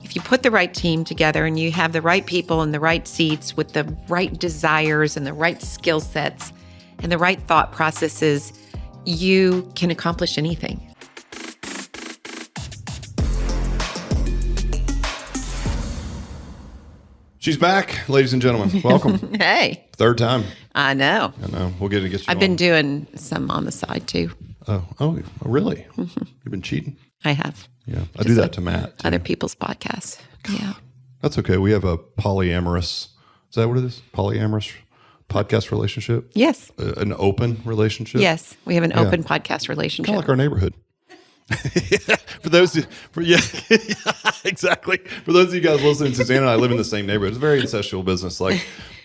if you put the right team together and you have the right people in the right seats with the right desires and the right skill sets and the right thought processes, you can accomplish anything. She's back, ladies and gentlemen. Welcome. Hey. Third time. I know. We'll get you I've been doing some on the side too. Oh, really? Mm-hmm. You've been cheating? I have. Yeah. I do that to Matt, too. Other people's podcasts. Yeah. That's okay. We have a polyamorous, is that what it is? Polyamorous podcast relationship? Yes. An open relationship? Yes. We have an open podcast relationship. Kind of like our neighborhood. Exactly. For those of you guys listening, Suzanne and I live in the same neighborhood. It's a very incestual business.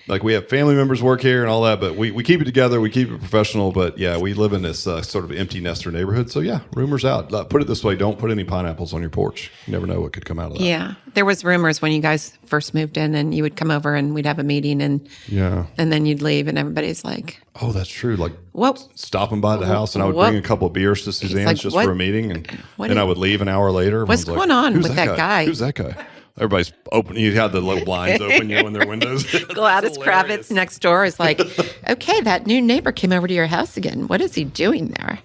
Like we have family members work here and all that, but we keep it together. We keep it professional. But yeah, we live in this sort of empty nester neighborhood. So yeah, rumors out. Put it this way: don't put any pineapples on your porch. You never know what could come out of that. Yeah, there was rumors when you guys first moved in, and you would come over and we'd have a meeting, and then you'd leave, and everybody's like, "Oh, that's true." Like what? Stopping by the house, and I would bring a couple of beers to Suzanne's just for a meeting, and then I would leave an hour later. What's going on with that guy? Who's that guy? Everybody's open. You had the little blinds open, in their windows. Gladys Kravitz next door is like, okay, that new neighbor came over to your house again. What is he doing there?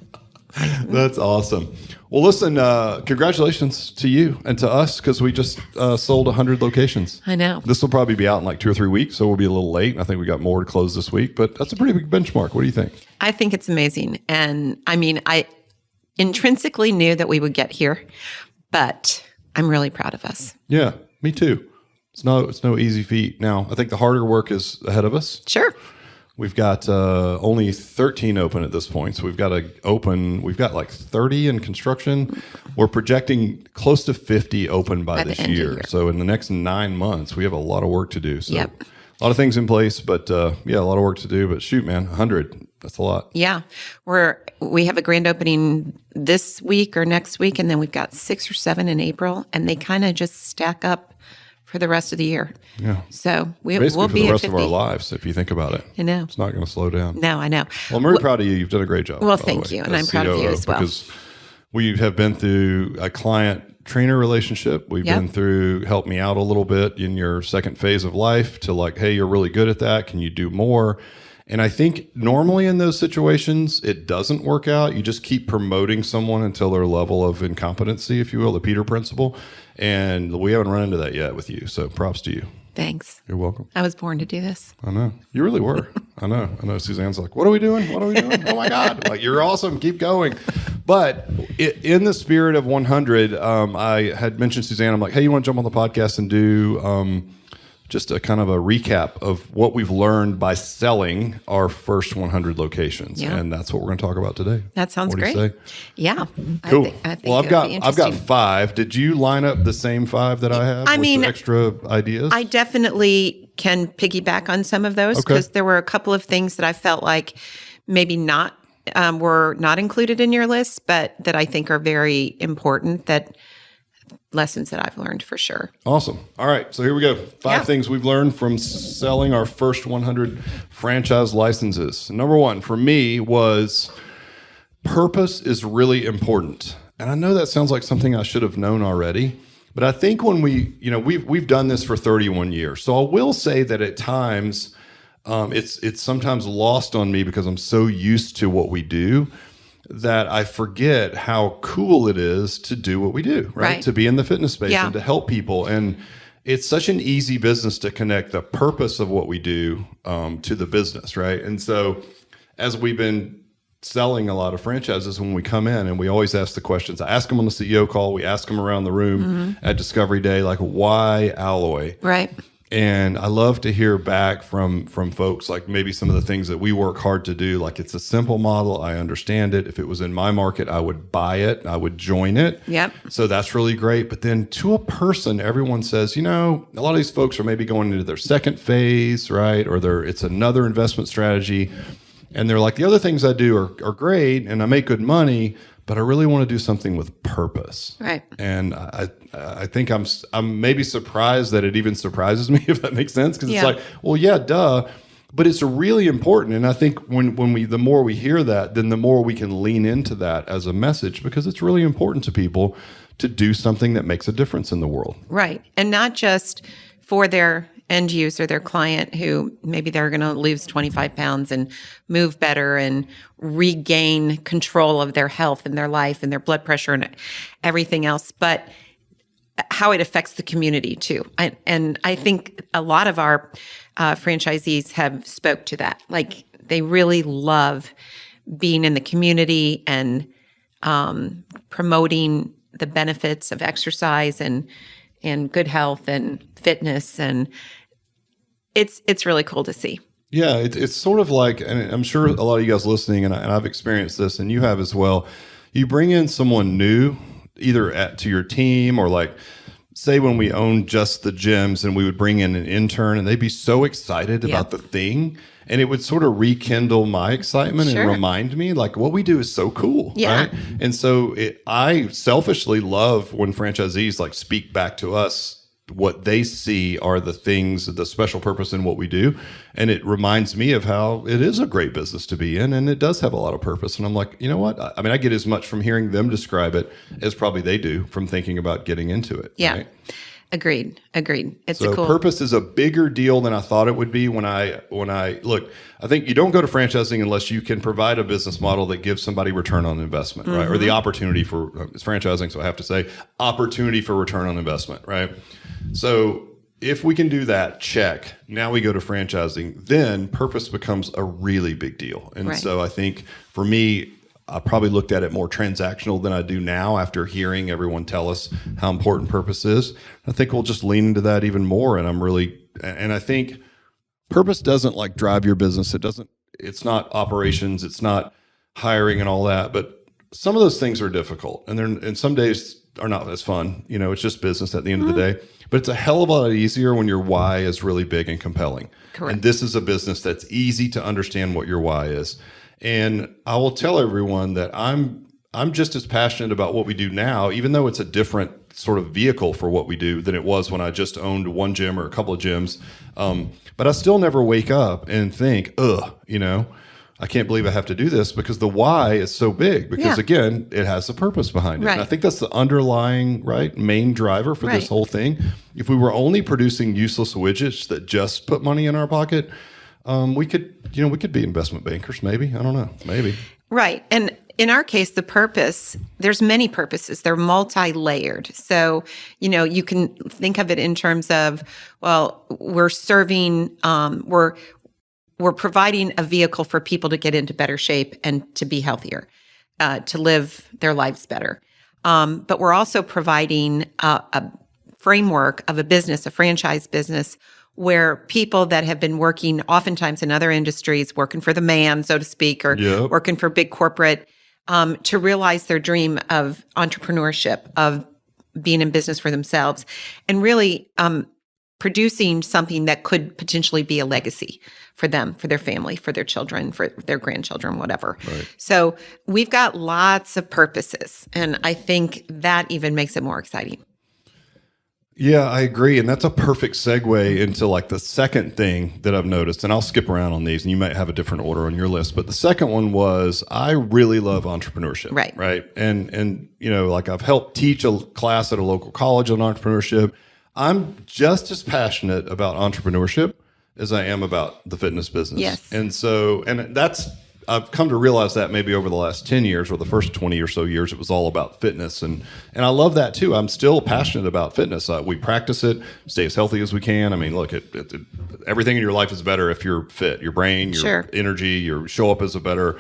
That's awesome. Well, listen, congratulations to you and to us, because we just sold 100 locations. I know. This will probably be out in like 2 or 3 weeks, so we'll be a little late. I think we got more to close this week, but that's a pretty big benchmark. What do you think? I think it's amazing. And I mean, I intrinsically knew that we would get here, but I'm really proud of us. Yeah, me too. It's no easy feat. Now, I think the harder work is ahead of us. Sure. We've got only 13 open at this point. So we've got like 30 in construction. We're projecting close to 50 open by this year. So in the next 9 months, we have a lot of work to do. So a lot of things in place, but a lot of work to do. But shoot, man, 100, that's a lot. Yeah. We have a grand opening this week or next week, and then we've got 6 or 7 in April, and they kind of just stack up for the rest of the year. Yeah. So we'll for be the rest at 50. of our lives, if you think about it. I know. It's not going to slow down. No, I know. Well, I'm very proud of you. You've done a great job. Well, thank you. And I'm proud of you as well. Because we have been through a client trainer relationship. We've been through help me out a little bit in your second phase of life to like, hey, you're really good at that. Can you do more? And I think normally in those situations, it doesn't work out. You just keep promoting someone until their level of incompetency, if you will, the Peter principle. And we haven't run into that yet with you. So props to you. Thanks. You're welcome. I was born to do this. I know. You really were. I know. Suzanne's like, what are we doing? What are we doing? Oh, my God. Like, you're awesome. Keep going. But in the spirit of 100, I had mentioned Suzanne. I'm like, hey, you want to jump on the podcast and do just a kind of a recap of what we've learned by selling our first 100 locations. Yeah. And that's what we're going to talk about today. That sounds great. What do you say? Yeah. Cool. I think well, I've got 5. Did you line up the same 5 that I have? I mean, extra ideas? I definitely can piggyback on some of those because there were a couple of things that I felt like maybe not were not included in your list, but that I think are very important, that lessons that I've learned for sure. Awesome. All right. So here we go. 5 things we've learned from selling our first 100 franchise licenses. Number 1 for me was purpose is really important. And I know that sounds like something I should have known already, but I think when we've done this for 31 years. So I will say that at times it's sometimes lost on me because I'm so used to what we do that I forget how cool it is to do what we do, right? To be in the fitness space and to help people. And it's such an easy business to connect the purpose of what we do to the business, right? And so as we've been selling a lot of franchises, when we come in and we always ask the questions, I ask them on the CEO call, we ask them around the room at Discovery Day, like, why Alloy? Right. And I love to hear back from folks, like maybe some of the things that we work hard to do. Like, it's a simple model. I understand it. If it was in my market, I would buy it. I would join it. Yep. So that's really great. But then to a person, everyone says, a lot of these folks are maybe going into their second phase, right? Or it's another investment strategy. And they're like, the other things I do are great and I make good money, but I really want to do something with purpose. Right. And I think I'm maybe surprised that it even surprises me, if that makes sense. Because it's like, well, yeah, duh. But it's really important. And I think the more we hear that, then the more we can lean into that as a message, because it's really important to people to do something that makes a difference in the world. Right. And not just for their end user, their client, who maybe they're going to lose 25 pounds and move better and regain control of their health and their life and their blood pressure and everything else, but how it affects the community too. And I think a lot of our franchisees have spoke to that. Like, they really love being in the community and promoting the benefits of exercise and good health and fitness, and it's really cool to see. Yeah, it's sort of like, and I'm sure a lot of you guys listening, and I've experienced this, and you have as well. You bring in someone new, either to your team, or like, say when we owned just the gyms, and we would bring in an intern, and they'd be so excited about the thing, and it would sort of rekindle my excitement and remind me, like, what we do is so cool, right? And so I selfishly love when franchisees like speak back to us what they see are the things, the special purpose in what we do. And it reminds me of how it is a great business to be in, and it does have a lot of purpose. And I'm like, you know what? I mean, I get as much from hearing them describe it as probably they do from thinking about getting into it. Yeah. Right? Agreed. It's So a cool purpose is a bigger deal than I thought it would be when I look. I think you don't go to franchising unless you can provide a business model that gives somebody return on investment, right? Or the opportunity for it's franchising, so I have to say opportunity for return on investment, right? So if we can do that, check. Now we go to franchising. Then purpose becomes a really big deal, and so I think for me, I probably looked at it more transactional than I do now after hearing everyone tell us how important purpose is. I think we'll just lean into that even more. And I think purpose doesn't like drive your business. It's not operations. It's not hiring and all that. But some of those things are difficult, and some days are not as fun. You know, it's just business at the end of the day. But it's a hell of a lot easier when your why is really big and compelling. Correct. And this is a business that's easy to understand what your why is. And I will tell everyone that I'm just as passionate about what we do now, even though it's a different sort of vehicle for what we do than it was when I just owned one gym or a couple of gyms. But I still never wake up and think, I can't believe I have to do this, because the why is so big. Because again, it has a purpose behind it. Right. And I think that's the underlying main driver for this whole thing. If we were only producing useless widgets that just put money in our pocket, we could be investment bankers, maybe. I don't know, maybe. Right. And in our case, the purpose, there's many purposes. They're multi-layered. So, you can think of it in terms of, well, we're serving, we're providing a vehicle for people to get into better shape and to be healthier, to live their lives better. But we're also providing a framework of a business, a franchise business, where people that have been working oftentimes in other industries, working for the man, so to speak, or working for big corporate, to realize their dream of entrepreneurship, of being in business for themselves, and really producing something that could potentially be a legacy for them, for their family, for their children, for their grandchildren, whatever. Right. So we've got lots of purposes, and I think that even makes it more exciting. Yeah, I agree. And that's a perfect segue into like the second thing that I've noticed. And I'll skip around on these, and you might have a different order on your list. But the second one was, I really love entrepreneurship. Right. And like I've helped teach a class at a local college on entrepreneurship. I'm just as passionate about entrepreneurship as I am about the fitness business. Yes. And I've come to realize that maybe over the last 10 years, or the first 20 or so years, it was all about fitness. And I love that too. I'm still passionate about fitness. We practice it, stay as healthy as we can. I mean, look, everything in your life is better if you're fit. Your brain, your energy, you show up as a better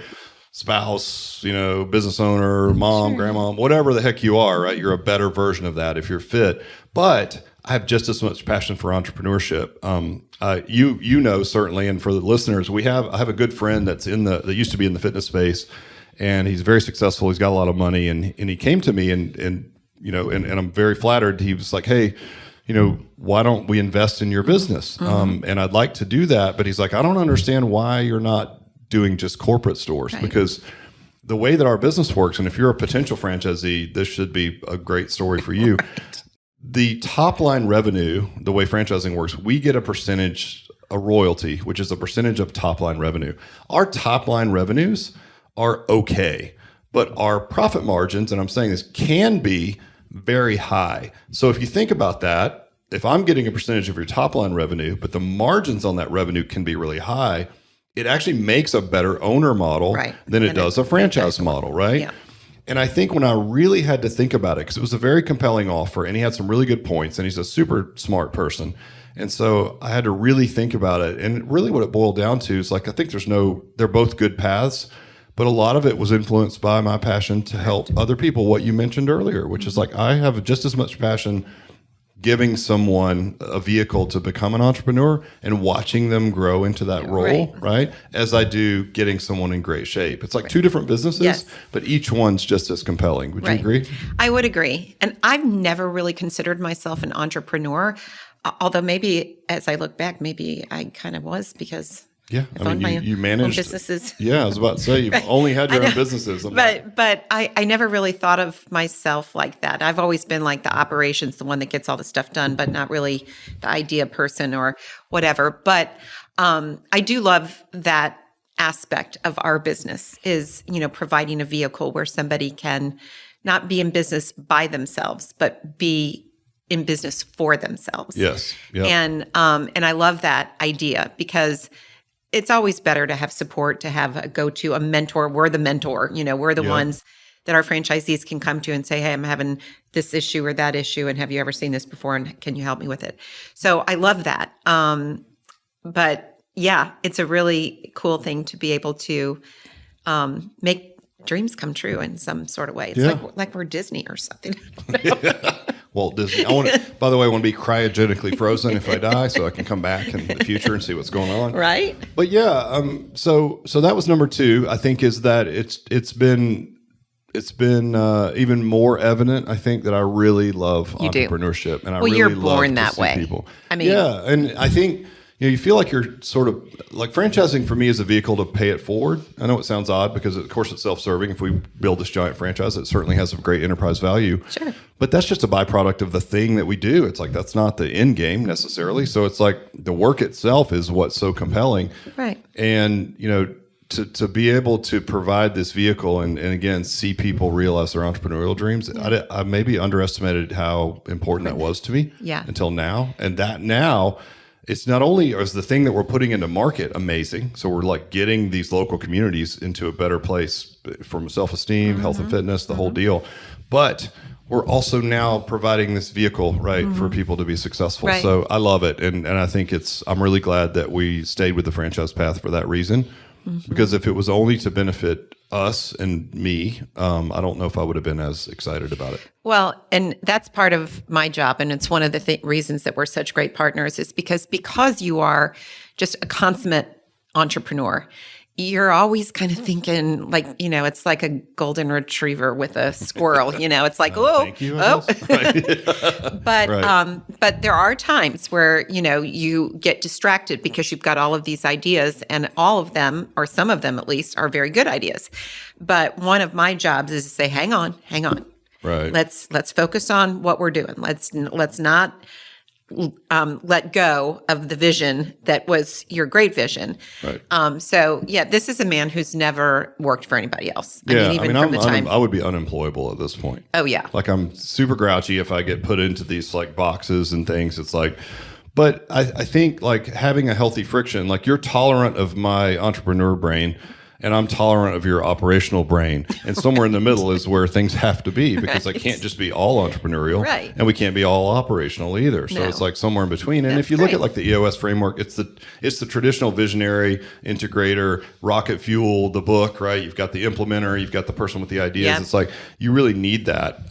spouse, business owner, mom, grandma, whatever the heck you are, right? You're a better version of that if you're fit. But I have just as much passion for entrepreneurship. Certainly, and for the listeners, I have a good friend that used to be in the fitness space, and he's very successful. He's got a lot of money, and he came to me and I'm very flattered. He was like, hey, why don't we invest in your business? And I'd like to do that, but he's like, I don't understand why you're not doing just corporate stores, because the way that our business works, and if you're a potential franchisee, this should be a great story for you. The top line revenue, the way franchising works, we get a percentage, a royalty, which is a percentage of top line revenue. Our top line revenues are okay, but our profit margins, and I'm saying this, can be very high. So if you think about that, if I'm getting a percentage of your top line revenue, but the margins on that revenue can be really high, it actually makes a better owner model than it does a franchise model, right? Yeah. And I think when I really had to think about it, because it was a very compelling offer and he had some really good points and he's a super smart person. And so I had to really think about it. And really what it boiled down to is like, I think they're both good paths, but a lot of it was influenced by my passion to help other people, what you mentioned earlier, which is like, I have just as much passion giving someone a vehicle to become an entrepreneur and watching them grow into that role, right? As I do getting someone in great shape. It's like two different businesses, but each one's just as compelling. Would you agree? I would agree. And I've never really considered myself an entrepreneur, although maybe as I look back, maybe I kind of was because I mean, you managed businesses. Yeah, I was about to say you've only had your own businesses. But I never really thought of myself like that. I've always been like the operations, the one that gets all the stuff done, but not really the idea person or whatever. But I do love that aspect of our business is, providing a vehicle where somebody can not be in business by themselves, but be in business for themselves. Yes. Yep. And I love that idea because it's always better to have support, to have a mentor. We're the mentor, we're the ones that our franchisees can come to and say, hey, I'm having this issue or that issue. And have you ever seen this before? And can you help me with it? So I love that. But yeah, it's a really cool thing to be able to make dreams come true in some sort of way. It's like we're Disney or something. Walt Disney. By the way, I want to be cryogenically frozen if I die, so I can come back in the future and see what's going on. Right. But yeah, so that was number 2. I think is that it's been even more evident. I think that I really love entrepreneurship, and I really you're love born to that see way. People. I mean, yeah, and I think. You feel like you're sort of like franchising for me is a vehicle to pay it forward. I know it sounds odd because, of course, it's self-serving. If we build this giant franchise, it certainly has some great enterprise value. Sure. But that's just a byproduct of the thing that we do. It's like that's not the end game necessarily. So it's like the work itself is what's so compelling. Right. And, to be able to provide this vehicle and again, see people realize their entrepreneurial dreams, I maybe underestimated how important that was to me until now. And that now... It's not only is the thing that we're putting into market amazing, so we're like getting these local communities into a better place from self-esteem, health and fitness, the whole deal, but we're also now providing this vehicle, for people to be successful. Right. So I love it, and I think I'm really glad that we stayed with the franchise path for that reason, because if it was only to benefit us and me, I don't know if I would have been as excited about it. Well, and that's part of my job. And it's one of the reasons that we're such great partners is because you are just a consummate entrepreneur. You're always kind of thinking like, it's like a golden retriever with a squirrel, it's like, thank you, But there are times where, you get distracted because you've got all of these ideas and all of them, or some of them at least, are very good ideas. But one of my jobs is to say, hang on. Right. Let's focus on what we're doing. Let's not let go of the vision that was your great vision. Right. So yeah, this is a man who's never worked for anybody else. I would be unemployable at this point. Oh yeah. Like I'm super grouchy if I get put into these like boxes and things. It's like, but I think like having a healthy friction, like you're tolerant of my entrepreneur brain and I'm tolerant of your operational brain. And somewhere in the middle is where things have to be because I can't just be all entrepreneurial and we can't be all operational either. So it's like somewhere in between. And if you look at like the EOS framework, it's the traditional visionary, integrator, rocket fuel, the book, right? You've got the implementer, you've got the person with the ideas. Yep. It's like you really need that.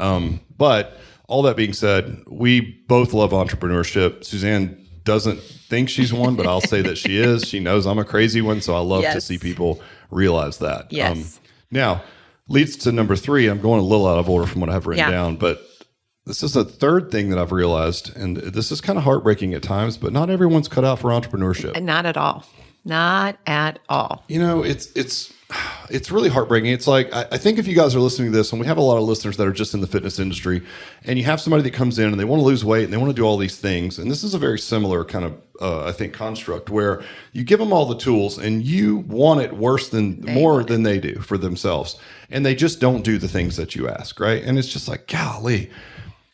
But all that being said, we both love entrepreneurship. Suzanne doesn't think she's one, but I'll say that she is. She knows I'm a crazy one, so I love to see people realize that. Yes. Now, leads to number 3. I'm going a little out of order from what I have written down, but this is the third thing that I've realized, and this is kind of heartbreaking at times, but not everyone's cut out for entrepreneurship. And not at all. Not at all. It's really heartbreaking. It's like, I think if you guys are listening to this, and we have a lot of listeners that are just in the fitness industry, and you have somebody that comes in and they want to lose weight and they want to do all these things. And this is a very similar kind of, I think, construct where you give them all the tools and you want it more than they do for themselves. And they just don't do the things that you ask, right? And it's just like, golly.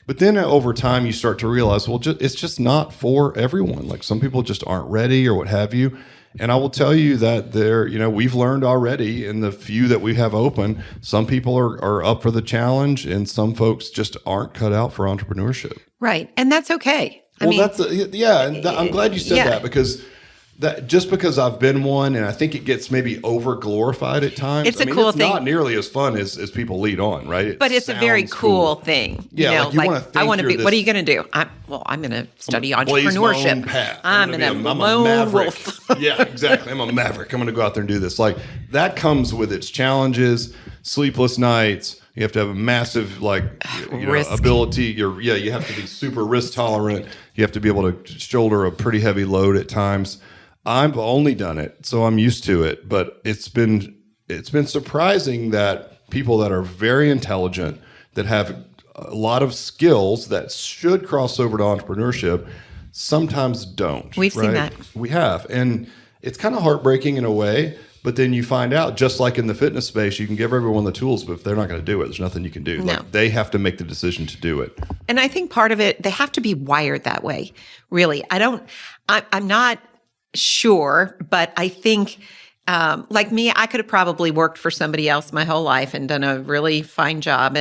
But then over time, you start to realize, well, it's just not for everyone. Like some people just aren't ready or what have you. And I will tell you that we've learned already in the few that we have open, some people are up for the challenge and some folks just aren't cut out for entrepreneurship. Right. And that's okay. I'm glad you said that, because that just because I've been one, and I think it gets maybe over glorified at times. It's a cool thing. Not nearly as fun as people lead on, right? But it's a very cool thing. Yeah, I want to be. What are you going to do? I'm going to study entrepreneurship. I'm a lone wolf. Yeah, exactly. I'm a maverick. I'm going to go out there and do this. Like that comes with its challenges, sleepless nights. You have to have a massive ability. You have to be super risk tolerant. You have to be able to shoulder a pretty heavy load at times. I've only done it, so I'm used to it. But it's been surprising that people that are very intelligent, that have a lot of skills that should cross over to entrepreneurship, sometimes don't. We've seen that. We have, and it's kind of heartbreaking in a way. But then you find out, just like in the fitness space, you can give everyone the tools, but if they're not going to do it, there's nothing you can do. No. Like, they have to make the decision to do it. And I think part of it, they have to be wired that way. Really, I'm not sure, but I think, like me, I could have probably worked for somebody else my whole life and done a really fine job,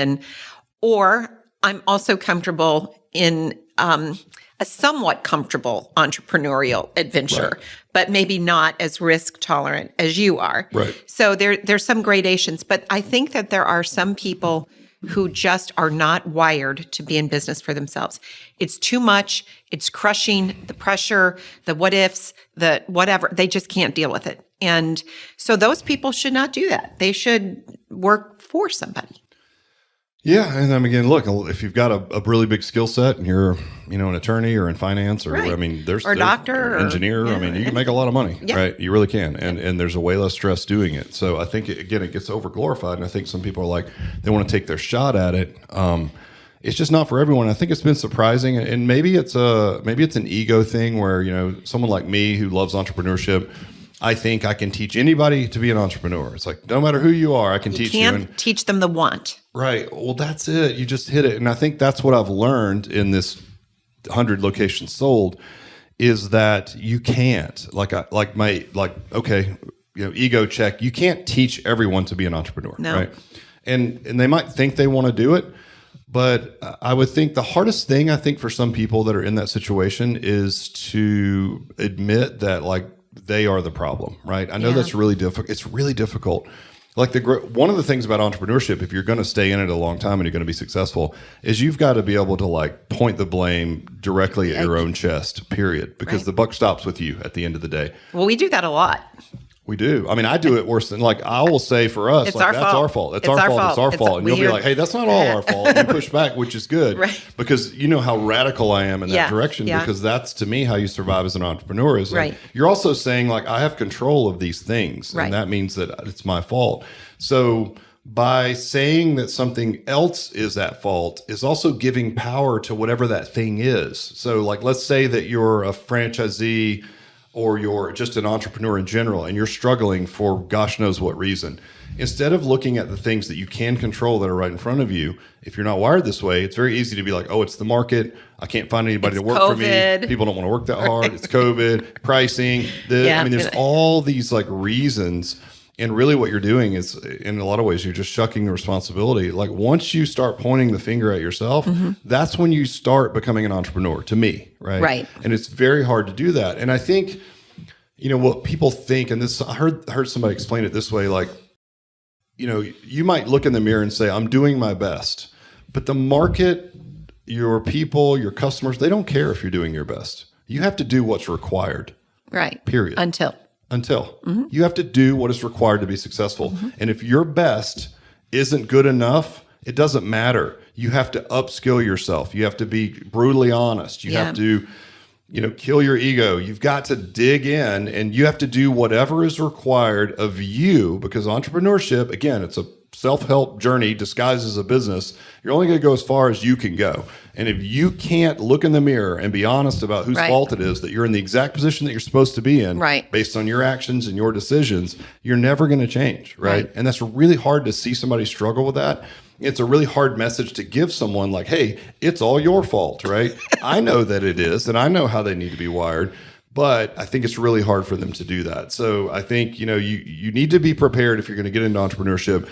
or I'm also comfortable in a somewhat comfortable entrepreneurial adventure, right, but maybe not as risk tolerant as you are. Right. So there's some gradations, but I think that there are some people who just are not wired to be in business for themselves. It's too much. It's crushing, the pressure, the what ifs, the whatever. They just can't deal with it. And so those people should not do that. They should work for somebody. Yeah, and again, look, if you've got a really big skill set and you're, an attorney or in finance, or right, there's or doctor, or engineer. Yeah. You can make a lot of money, yeah, right? You really can, and there's a way less stress doing it. So I think it gets over glorified, and I think some people are like, they want to take their shot at it. It's just not for everyone. I think it's been surprising, and maybe it's an ego thing where someone like me who loves entrepreneurship, I think I can teach anybody to be an entrepreneur. It's like, no matter who you are, I can teach you. You can't teach them the want. Right. Well, that's it. You just hit it. And I think that's what I've learned in this 100 locations sold, is that you can't, ego check. You can't teach everyone to be an entrepreneur. No. Right. And they might think they want to do it, but I would think the hardest thing, I think, for some people that are in that situation is to admit that, they are the problem, right? I know that's really difficult. It's really difficult. One of the things about entrepreneurship, if you're going to stay in it a long time and you're going to be successful, is you've got to be able to point the blame directly at your own chest, period, because the buck stops with you at the end of the day. Well, we do that a lot. We do. I do it worse than I will say for us, it's that's our fault. It's our fault. It's our fault. And you'll be like, hey, that's not all our fault. And you push back, which is good. Right. Because you know how radical I am in that direction, because that's, to me, how you survive as an entrepreneur is you're also saying I have control of these things. Right. And that means that it's my fault. So by saying that something else is at fault is also giving power to whatever that thing is. So let's say that you're a franchisee, or you're just an entrepreneur in general, and you're struggling for gosh knows what reason. Instead of looking at the things that you can control that are right in front of you, if you're not wired this way, it's very easy to be like, oh, it's the market. I can't find anybody to work for me. People don't want to work that hard. It's COVID, pricing. There's all these reasons. And really what you're doing is, in a lot of ways, you're just shucking the responsibility. Once you start pointing the finger at yourself, that's when you start becoming an entrepreneur, to me, right? Right. And it's very hard to do that. And I think, what people think, and this, I heard somebody explain it this way, you might look in the mirror and say, I'm doing my best. But the market, your people, your customers, they don't care if you're doing your best. You have to do what's required. Right. Period. Until you have to do what is required to be successful. And if your best isn't good enough, it doesn't matter. You have to upskill yourself. You have to be brutally honest. You have to, kill your ego. You've got to dig in, and you have to do whatever is required of you, because entrepreneurship, again, it's a self-help journey disguised as a business, you're only going to go as far as you can go. And if you can't look in the mirror and be honest about whose fault it is that you're in the exact position that you're supposed to be in, based on your actions and your decisions, you're never going to change, right? And that's really hard to see somebody struggle with that. It's a really hard message to give someone like, hey, it's all your fault, right? I know that it is, and I know how they need to be wired. But I think it's really hard for them to do that. So I think, you need to be prepared if you're going to get into entrepreneurship,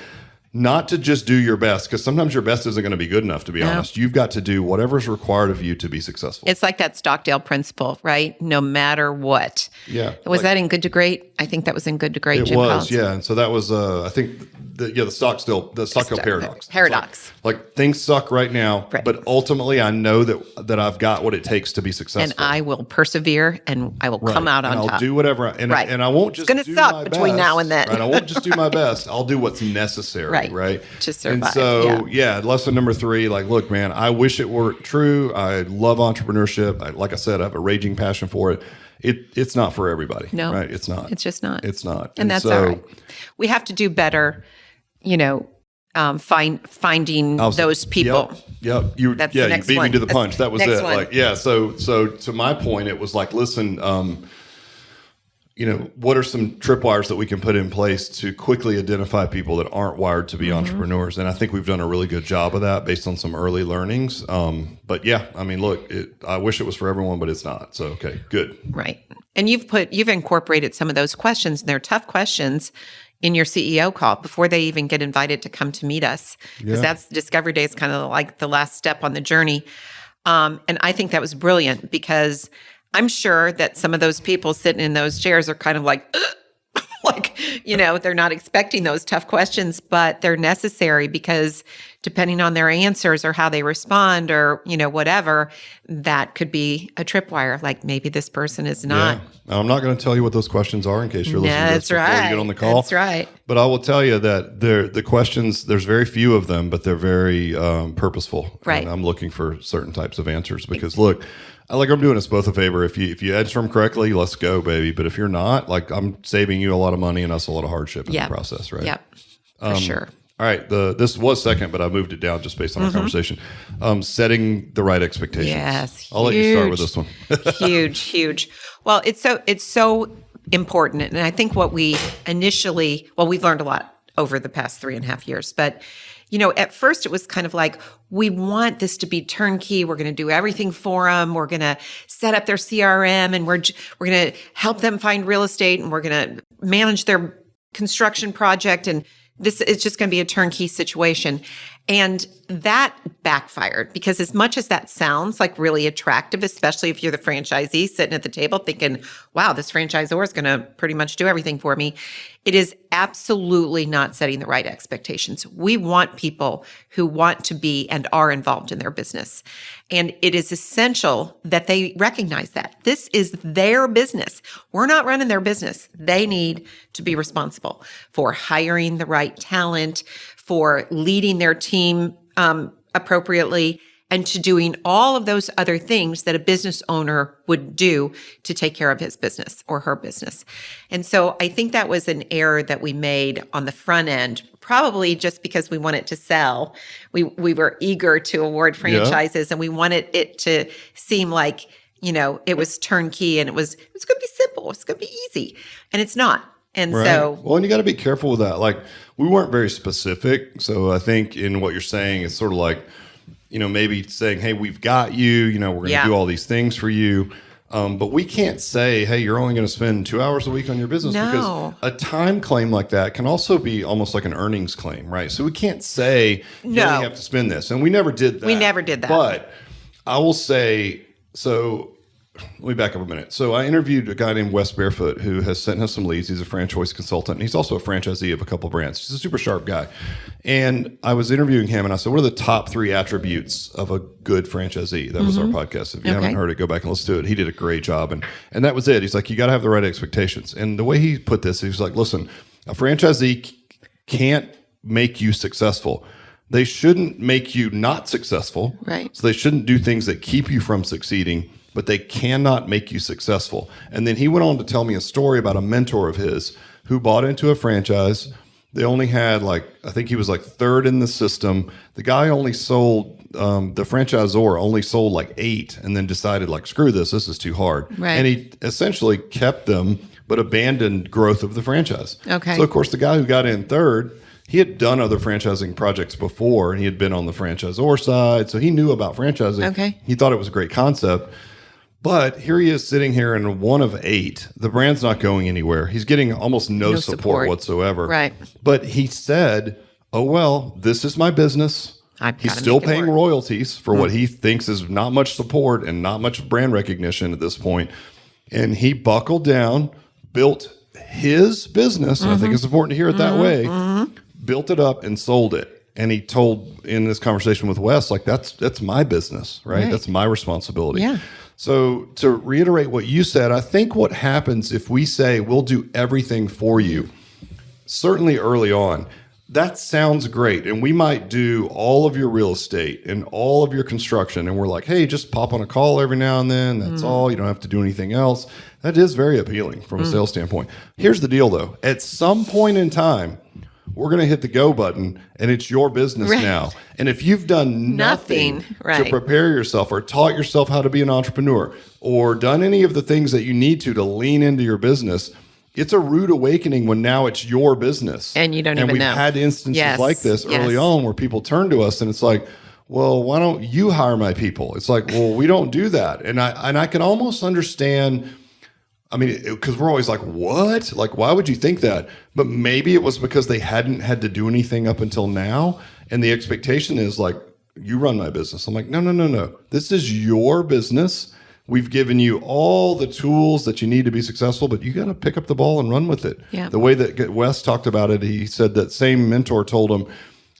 not to just do your best, because sometimes your best isn't going to be good enough, to be honest. You've got to do whatever's required of you to be successful. It's like that Stockdale principle, right? No matter what. Yeah. Was that in Good to Great? I think that was in Good to Great. It was, yeah. And so that was, I think, the Stockdale paradox. Paradox. Like things suck right now, but ultimately I know that I've got what it takes to be successful. And I will persevere and I will come out on top. I'll do whatever. And I won't just do my best. It's going to suck between now and then. Right? I won't just do my best. I'll do what's necessary. Right? To survive. And so, lesson number 3, like, look, man, I wish it were true. I love entrepreneurship. Like I said, I have a raging passion for it. It's not for everybody. No. Right? It's not. It's just not. It's not. And that's all right. We have to do better, finding those people. Yep. You beat me to the punch. That was it. One. So to my point, it was like, listen, what are some tripwires that we can put in place to quickly identify people that aren't wired to be entrepreneurs? And I think we've done a really good job of that based on some early learnings. But look, I wish it was for everyone, but it's not. So, okay, good. Right. And you've incorporated some of those questions, and they're tough questions, in your CEO call before they even get invited to come to meet us. Because that's Discovery Day is kind of like the last step on the journey. And I think that was brilliant because I'm sure that some of those people sitting in those chairs are kind of like, they're not expecting those tough questions, but they're necessary because depending on their answers or how they respond or, whatever, that could be a tripwire. Like maybe this person is not. Yeah. I'm not going to tell you what those questions are in case you're listening to this before you get on the call. That's right. But I will tell you that the questions, there's very few of them, but they're very purposeful. Right. And I'm looking for certain types of answers because look, I'm doing us both a favor. If you answer them correctly, let's go, baby. But if you're not, I'm saving you a lot of money and us a lot of hardship in the process, right? Yep, for sure. All right. This was second, but I moved it down just based on our conversation. Setting the right expectations. Yes, I'll let you start with this one. Huge. Well, it's so important, and I think what we've learned a lot over the past 3.5 years, but. At first it was kind of like, we want this to be turnkey. We're going to do everything for them. We're going to set up their CRM and we're going to help them find real estate and we're going to manage their construction project. And this is just going to be a turnkey situation. And that backfired because as much as that sounds like really attractive, especially if you're the franchisee sitting at the table thinking, wow, this franchisor is going to pretty much do everything for me. It is absolutely not setting the right expectations. We want people who want to be and are involved in their business. And it is essential that they recognize that this is their business. We're not running their business. They need to be responsible for hiring the right talent, for leading their team appropriately, and to doing all of those other things that a business owner would do to take care of his business or her business. And so I think that was an error that we made on the front end, probably just because we wanted to sell. We were eager to award franchises and we wanted it to seem like, it was turnkey and it was going to be simple. It's going to be easy. And it's not. And so, and you got to be careful with that. Like we weren't very specific. So I think in what you're saying, it's sort of like, maybe saying, hey, we've got you, we're going to do all these things for you. But we can't say, hey, you're only going to spend 2 hours a week on your business because a time claim like that can also be almost like an earnings claim, right? So we can't say you only have to spend this. And we never did that. But I will say, let me back up a minute. So I interviewed a guy named Wes Barefoot who has sent us some leads. He's a franchise consultant. And he's also a franchisee of a couple of brands. He's a super sharp guy. And I was interviewing him and I said, what are the top 3 attributes of a good franchisee? That was our podcast. If you haven't heard it, go back and listen to it. He did a great job. And that was it. He's like, you got to have the right expectations. And the way he put this, he was like, listen, a franchisee can't make you successful. They shouldn't make you not successful. Right. So they shouldn't do things that keep you from succeeding, but they cannot make you successful. And then he went on to tell me a story about a mentor of his who bought into a franchise They only had I think he was third in the system. The guy only sold, the franchisor only sold 8 and then decided screw this is too hard. Right. And he essentially kept them, but abandoned growth of the franchise. Okay. So of course the guy who got in third, he had done other franchising projects before and he had been on the franchisor side. So he knew about franchising. Okay. He thought it was a great concept. But here he is sitting here in 1 of 8. The brand's not going anywhere. He's getting almost no support whatsoever. Right. But he said, oh, well, this is my business. He's still paying royalties for what he thinks is not much support and not much brand recognition at this point. And he buckled down, built his business. And I think it's important to hear it that way. Built it up and sold it. And he told in this conversation with Wes, that's my business, right? That's my responsibility. Yeah. So to reiterate what you said, I think what happens if we say we'll do everything for you, certainly early on, that sounds great. And we might do all of your real estate and all of your construction. And we're like, hey, just pop on a call every now and then. That's all. You don't have to do anything else. That is very appealing from a sales standpoint. Here's the deal, though. At some point in time, we're going to hit the go button and it's your business now. And if you've done nothing to prepare yourself or taught yourself how to be an entrepreneur or done any of the things that you need to lean into your business, it's a rude awakening when now it's your business. And you don't even know. And we've had instances like this early on where people turn to us and it's like, well, why don't you hire my people? It's like, well, we don't do that. And I can almost understand. I mean, because we're always like, what? Why would you think that? But maybe it was because they hadn't had to do anything up until now. And the expectation is you run my business. I'm like, no. This is your business. We've given you all the tools that you need to be successful, but you got to pick up the ball and run with it. Yeah. The way that Wes talked about it, he said that same mentor told him,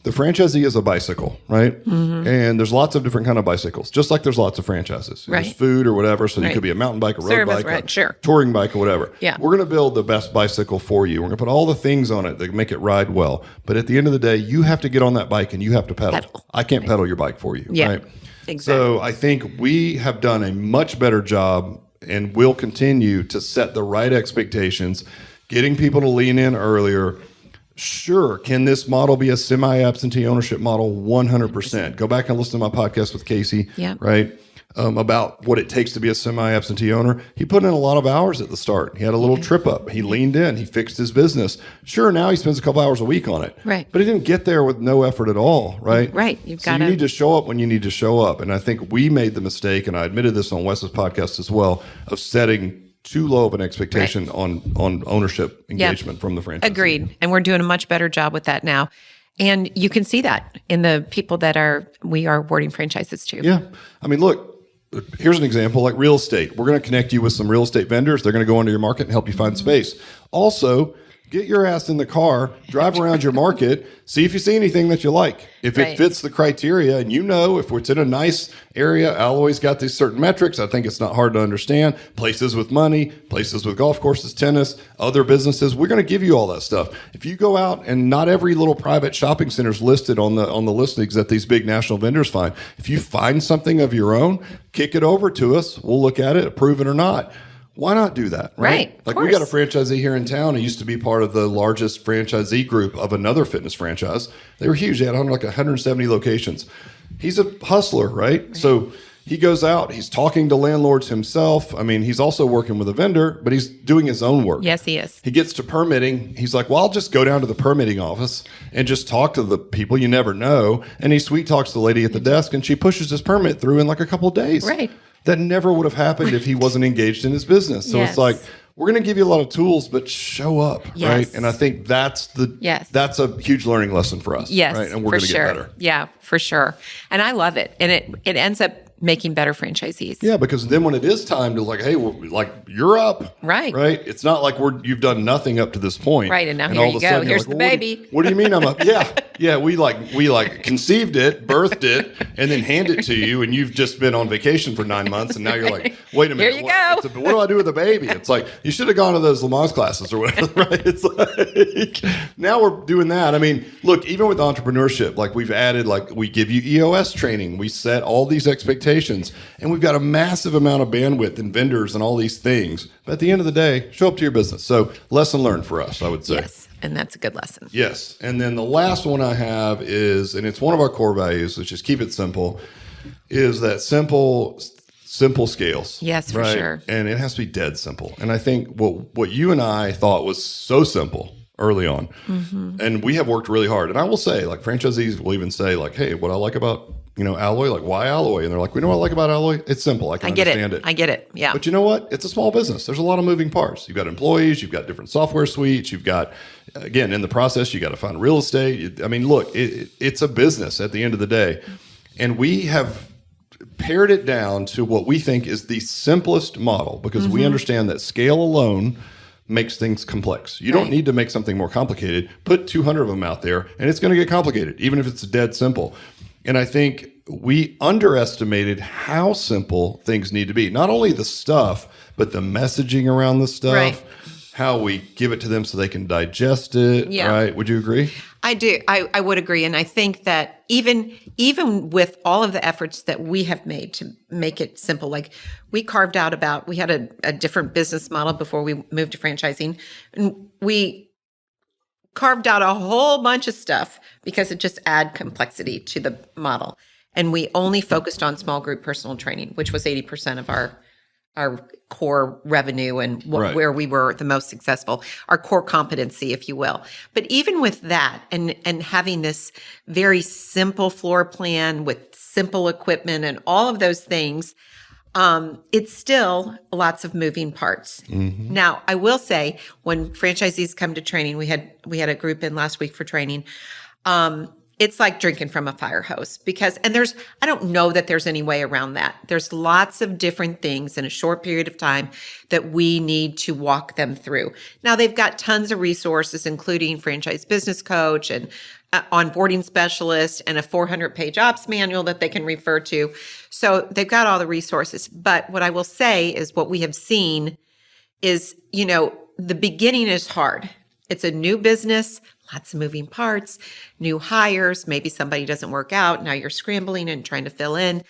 the franchisee is a bicycle, right? And there's lots of different kind of bicycles, just like there's lots of franchises. There's food or whatever. So you could be a mountain bike, a road bike, a touring bike or whatever. Yeah. We're going to build the best bicycle for you. We're going to put all the things on it that make it ride well. But at the end of the day, you have to get on that bike and you have to pedal. I can't pedal your bike for you, right? Exactly. So I think we have done a much better job and will continue to set the right expectations, getting people to lean in earlier. Sure. Can this model be a semi-absentee ownership model? 100%. Go back and listen to my podcast with Casey, right? About what it takes to be a semi-absentee owner. He put in a lot of hours at the start. He had a little trip up. He leaned in. He fixed his business. Sure, now he spends a couple hours a week on it. Right. But he didn't get there with no effort at all, right? Right. You need to show up when you need to show up. And I think we made the mistake, and I admitted this on Wes's podcast as well, of setting too low of an expectation on ownership engagement from the franchise. Agreed. And we're doing a much better job with that now. And you can see that in the people that we are awarding franchises to. Yeah. I mean, look, here's an example like real estate. We're going to connect you with some real estate vendors. They're going to go into your market and help you find space. Also, get your ass in the car, drive around your market, see if you see anything that you like. If it fits the criteria, and if it's in a nice area, Alloy's got these certain metrics. I think it's not hard to understand. Places with money, places with golf courses, tennis, other businesses. We're going to give you all that stuff. If you go out and not every little private shopping center is listed on the listings that these big national vendors find. If you find something of your own, kick it over to us. We'll look at it, approve it or not. Why not do that? Right. Like we got a franchisee here in town who used to be part of the largest franchisee group of another fitness franchise. They were huge. They had 170 locations. He's a hustler, right? So he goes out, he's talking to landlords himself. I mean, he's also working with a vendor, but he's doing his own work. Yes, he is. He gets to permitting. He's like, well, I'll just go down to the permitting office and just talk to the people. You never know. And he sweet talks the lady at the desk and she pushes his permit through in like a couple of days. Right. That never would have happened if he wasn't engaged in his business. So it's like, we're going to give you a lot of tools, but show up, right? And I think that's that's a huge learning lesson for us, right? And we're going to get better. Yeah, for sure. And I love it. And it ends up making better franchisees. Yeah, because then when it is time to like, hey, you're up, right? It's not like you've done nothing up to this point, right? And now here you go. Here's the baby. What do you mean I'm up? Yeah. We conceived it, birthed it, and then hand it to you, and you've just been on vacation for 9 months, and now you're like, wait a minute, here you go. What do I do with the baby? It's like you should have gone to those Lamaze classes or whatever, right? It's like now we're doing that. I mean, look, even with entrepreneurship, like we've added, like we give you EOS training, we set all these expectations. expectations. And we've got a massive amount of bandwidth and vendors and all these things. But at the end of the day, show up to your business. So lesson learned for us, I would say. Yes. And that's a good lesson. Yes. And then the last one I have is, and it's one of our core values, which is keep it simple, is that simple scales. Yes, for sure. And it has to be dead simple. And I think what you and I thought was so simple early on, and we have worked really hard. And I will say, like, franchisees will even say, like, hey, what I like about, Alloy, like, why Alloy? And they're like, we know what I like about Alloy? It's simple. I can understand it. I get it. Yeah. But you know what? It's a small business. There's a lot of moving parts. You've got employees. You've got different software suites. You've got, again, in the process, you got to find real estate. I mean, look, it's a business at the end of the day. And we have pared it down to what we think is the simplest model, because we understand that scale alone makes things complex. You don't need to make something more complicated. Put 200 of them out there and it's going to get complicated, even if it's dead simple. And I think we underestimated how simple things need to be. Not only the stuff, but the messaging around the stuff, how we give it to them so they can digest it. Right? Would you agree? I do. I would agree. And I think that even with all of the efforts that we have made to make it simple, like we carved out we had a different business model before we moved to franchising, and we carved out a whole bunch of stuff because it just add complexity to the model. And we only focused on small group personal training, which was 80% of our core revenue and where we were the most successful, our core competency, if you will. But even with that and having this very simple floor plan with simple equipment and all of those things, it's still lots of moving parts. Now, I will say, when franchisees come to training, we had a group in last week for training. It's like drinking from a fire hose I don't know that there's any way around that. There's lots of different things in a short period of time that we need to walk them through. Now, they've got tons of resources, including franchise business coach and onboarding specialist and a 400-page ops manual that they can refer to. So they've got all the resources. But what I will say is what we have seen is, the beginning is hard. It's a new business, lots of moving parts, new hires, maybe somebody doesn't work out. Now you're scrambling and trying to fill in.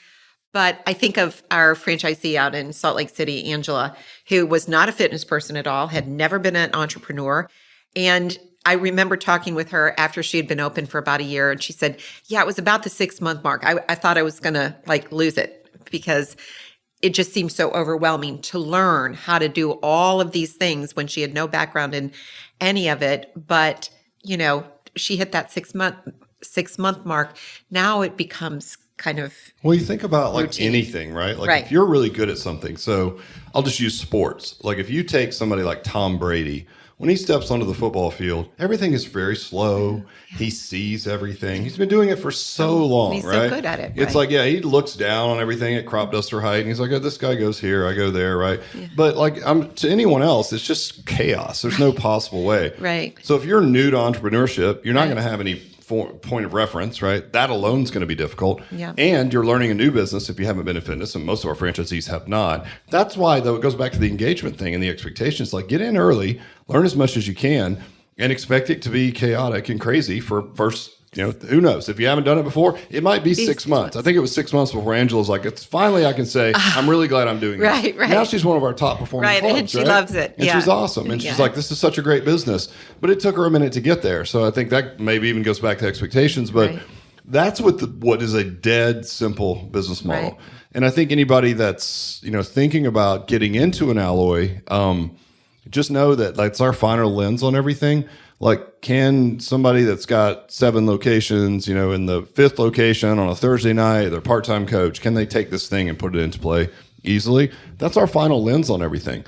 But I think of our franchisee out in Salt Lake City, Angela, who was not a fitness person at all, had never been an entrepreneur. And I remember talking with her after she had been open for about a year, and she said, it was about the 6-month mark. I thought I was going to lose it because it just seemed so overwhelming to learn how to do all of these things when she had no background in any of it. But, she hit that 6-month mark. Now it becomes kind of Well, you think about routine. Anything, right? If you're really good at something, so I'll just use sports. Like if you take somebody like Tom Brady, when he steps onto the football field, everything is very slow. He sees everything. He's been doing it for so long, he's right? so good at it. It's he looks down on everything at crop duster height, and he's like, this guy goes here, I go there, right? Yeah. But to anyone else, it's just chaos. There's no possible way. Right. So if you're new to entrepreneurship, you're not going to have any point of reference, right? That alone is going to be difficult. Yeah. And you're learning a new business if you haven't been in fitness, and most of our franchisees have not. That's why, though, it goes back to the engagement thing and the expectations. Get in early, learn as much as you can, and expect it to be chaotic and crazy for first. Who knows? If you haven't done it before, it might be 6 months. I think it was 6 months before Angela's like, it's finally I can say, I'm really glad I'm doing this. Right. Now she's one of our top performing clubs, and she loves it. And she's awesome. And she's like, this is such a great business. But it took her a minute to get there. So I think that maybe even goes back to expectations. But that's what is a dead simple business model. Right. And I think anybody that's, thinking about getting into an Alloy, just know that that's our final lens on everything. Can somebody that's got 7 locations, in the 5th location on a Thursday night, their part-time coach, can they take this thing and put it into play easily? That's our final lens on everything.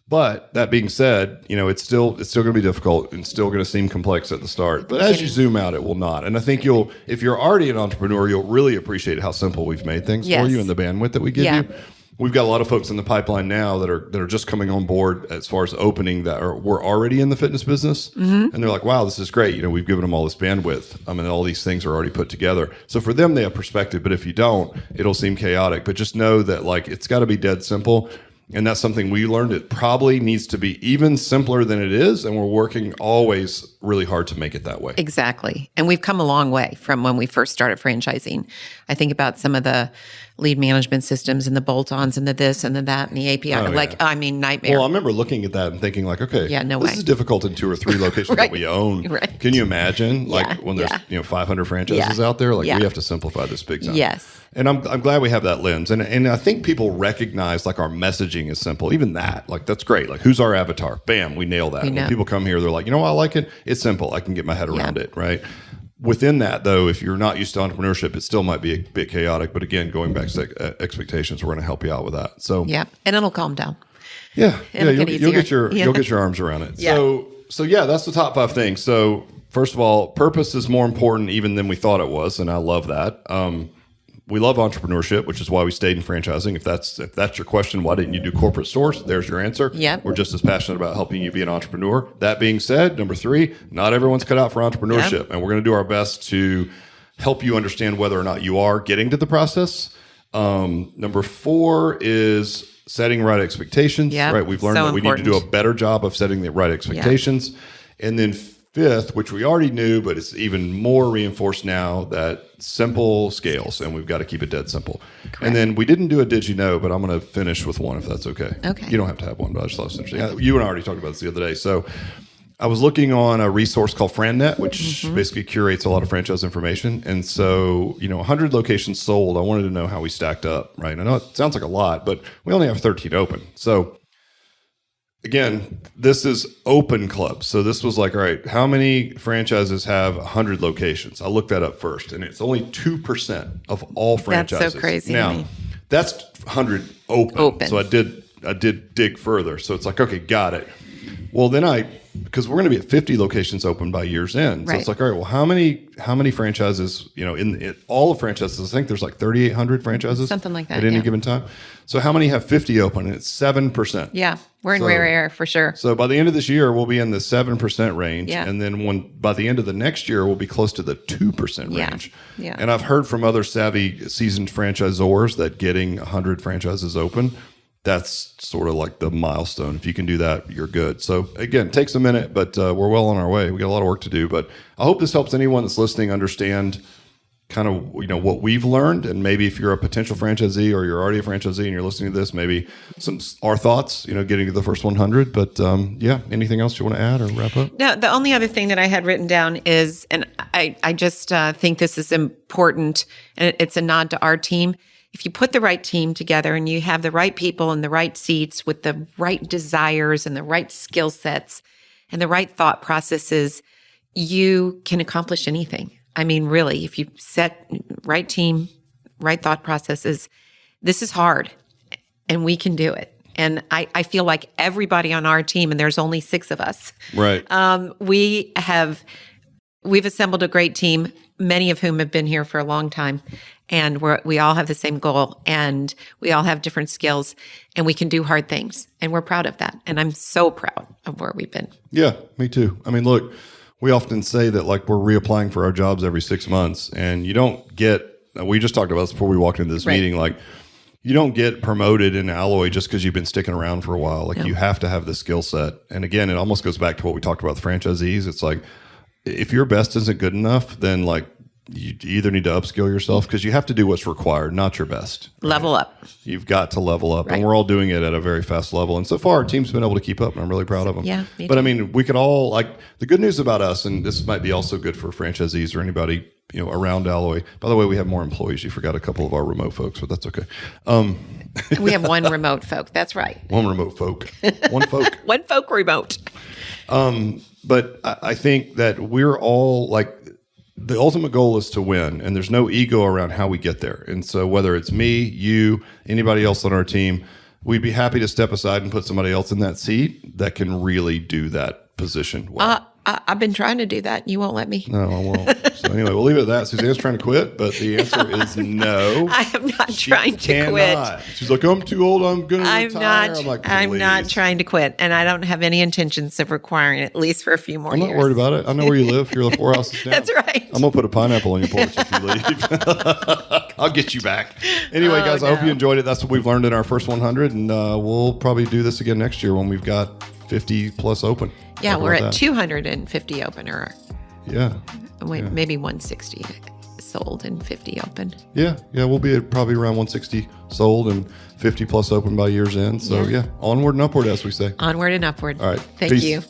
But that being said, it's still going to be difficult and still going to seem complex at the start. But as you zoom out, it will not. And I think if you're already an entrepreneur, you'll really appreciate how simple we've made things for you and the bandwidth that we give you. We've got a lot of folks in the pipeline now that are just coming on board as far as opening that were already in the fitness business. And they're like, wow, this is great. We've given them all this bandwidth. All these things are already put together. So for them, they have perspective. But if you don't, it'll seem chaotic. But just know that it's got to be dead simple. And that's something we learned. It probably needs to be even simpler than it is. And we're working always really hard to make it that way. Exactly. And we've come a long way from when we first started franchising. I think about some of the lead management systems and the bolt-ons and the this and the that and the API. Nightmare. Well, I remember looking at that and thinking like, okay, no this way. is difficult in 2 or 3 locations that we own. Right. Can you imagine when there's 500 franchises out there? Like we have to simplify this big time. Yes. And I'm glad we have that lens. And I think people recognize like our messaging is simple. Even that, like that's great. Like who's our avatar? Bam, we nail that. When people come here, they're like, you know what, I like it. It's simple. I can get my head around it, right? Within that, though, if you're not used to entrepreneurship, it still might be a bit chaotic. But again, going back to expectations, we're going to help you out with that. So and it'll calm down. You'll get your arms around it. Yeah. So that's the top 5 things. So first of all, purpose is more important even than we thought it was, and I love that. We love entrepreneurship, which is why we stayed in franchising. If that's your question, why didn't you do corporate stores? There's your answer. Yep. We're just as passionate about helping you be an entrepreneur. That being said, number 3, not everyone's cut out for entrepreneurship, and we're going to do our best to help you understand whether or not you are getting to the process. Number 4 is setting right expectations. Right, we've learned that we need to do a better job of setting the right expectations, and then 5th, which we already knew, but it's even more reinforced now, that simple scales, and we've got to keep it dead simple. Correct. And then we didn't do a did you know, but I'm going to finish with one if that's okay. Okay. You don't have to have one, but I just thought it was interesting. You and I already talked about this the other day. So I was looking on a resource called FranNet, which basically curates a lot of franchise information. And so, 100 locations sold. I wanted to know how we stacked up, right? I know it sounds like a lot, but we only have 13 open. So again, this is open clubs. So this was like, all right, how many franchises have 100 locations? I looked that up first, and it's only 2% of all franchises. That's so crazy. Now, that's 100 open. So I did dig further. So it's like, okay, got it. Well, then because we're going to be at 50 locations open by year's end. So it's like, all right, well, how many franchises, in all of franchises, I think there's like 3,800 franchises. Something like that. At any given time. So how many have 50 open? And it's 7%. Yeah. We're in rare air for sure. So by the end of this year, we'll be in the 7% range. Yeah. And then by the end of the next year, we'll be close to the 2% range. Yeah. And I've heard from other savvy, seasoned franchisors that getting 100 franchises open, that's sort of like the milestone. If you can do that, you're good. So again, it takes a minute, but we're well on our way. We got a lot of work to do. But I hope this helps anyone that's listening understand kind of what we've learned, and maybe if you're a potential franchisee or you're already a franchisee and you're listening to this, maybe our thoughts, getting to the first 100. But anything else you want to add or wrap up? No, the only other thing that I had written down is, and I just think this is important, and it's a nod to our team. If you put the right team together and you have the right people in the right seats with the right desires and the right skill sets and the right thought processes, you can accomplish anything. I mean, really, if you set right team, right thought processes, this is hard and we can do it. And I feel like everybody on our team, and there's only 6 of us. Right. We've assembled a great team, many of whom have been here for a long time. And we all have the same goal, and we all have different skills, and we can do hard things. And we're proud of that. And I'm so proud of where we've been. Yeah, me too. I mean, look, we often say that like we're reapplying for our jobs every 6 months, and you don't get, we just talked about this before we walked into this meeting, like you don't get promoted in Alloy just because you've been sticking around for a while. Like you have to have the skill set. And again, it almost goes back to what we talked about with franchisees. It's like, if your best isn't good enough, then like you either need to upskill yourself, because you have to do what's required, not your best. Level up. You've got to level up. And we're all doing it at a very fast level. And so far, our team's been able to keep up, and I'm really proud of them. Yeah, but I mean, we could all, like, the good news about us, and this might be also good for franchisees or anybody, around Alloy. By the way, we have more employees. You forgot a couple of our remote folks, but that's okay. We have one remote folk. That's right. One remote folk. One folk. One folk remote. But I think that we're all like, the ultimate goal is to win, and there's no ego around how we get there. And so whether it's me, you, anybody else on our team, we'd be happy to step aside and put somebody else in that seat that can really do that position well. I've been trying to do that. You won't let me. No, I won't. So anyway, we'll leave it at that. Suzanne's trying to quit, but the answer is no. I am not trying to quit. She's like, I'm too old. I'm going to retire. I'm not trying to quit, and I don't have any intentions of requiring it, at least for a few more years. I'm not worried about it. I know where you live. You're 4 houses down. That's right. I'm going to put a pineapple on your porch if you leave. I'll get you back. Anyway, guys, I hope you enjoyed it. That's what we've learned in our first 100, and we'll probably do this again next year when we've got 50 plus open. Yeah, we're at 250 open, or maybe 160. sold and 50 open. Yeah, we'll be at probably around 160 sold and 50 plus open by year's end. So yeah, onward and upward, as we say. Onward and upward. All right. Thank Peace. you.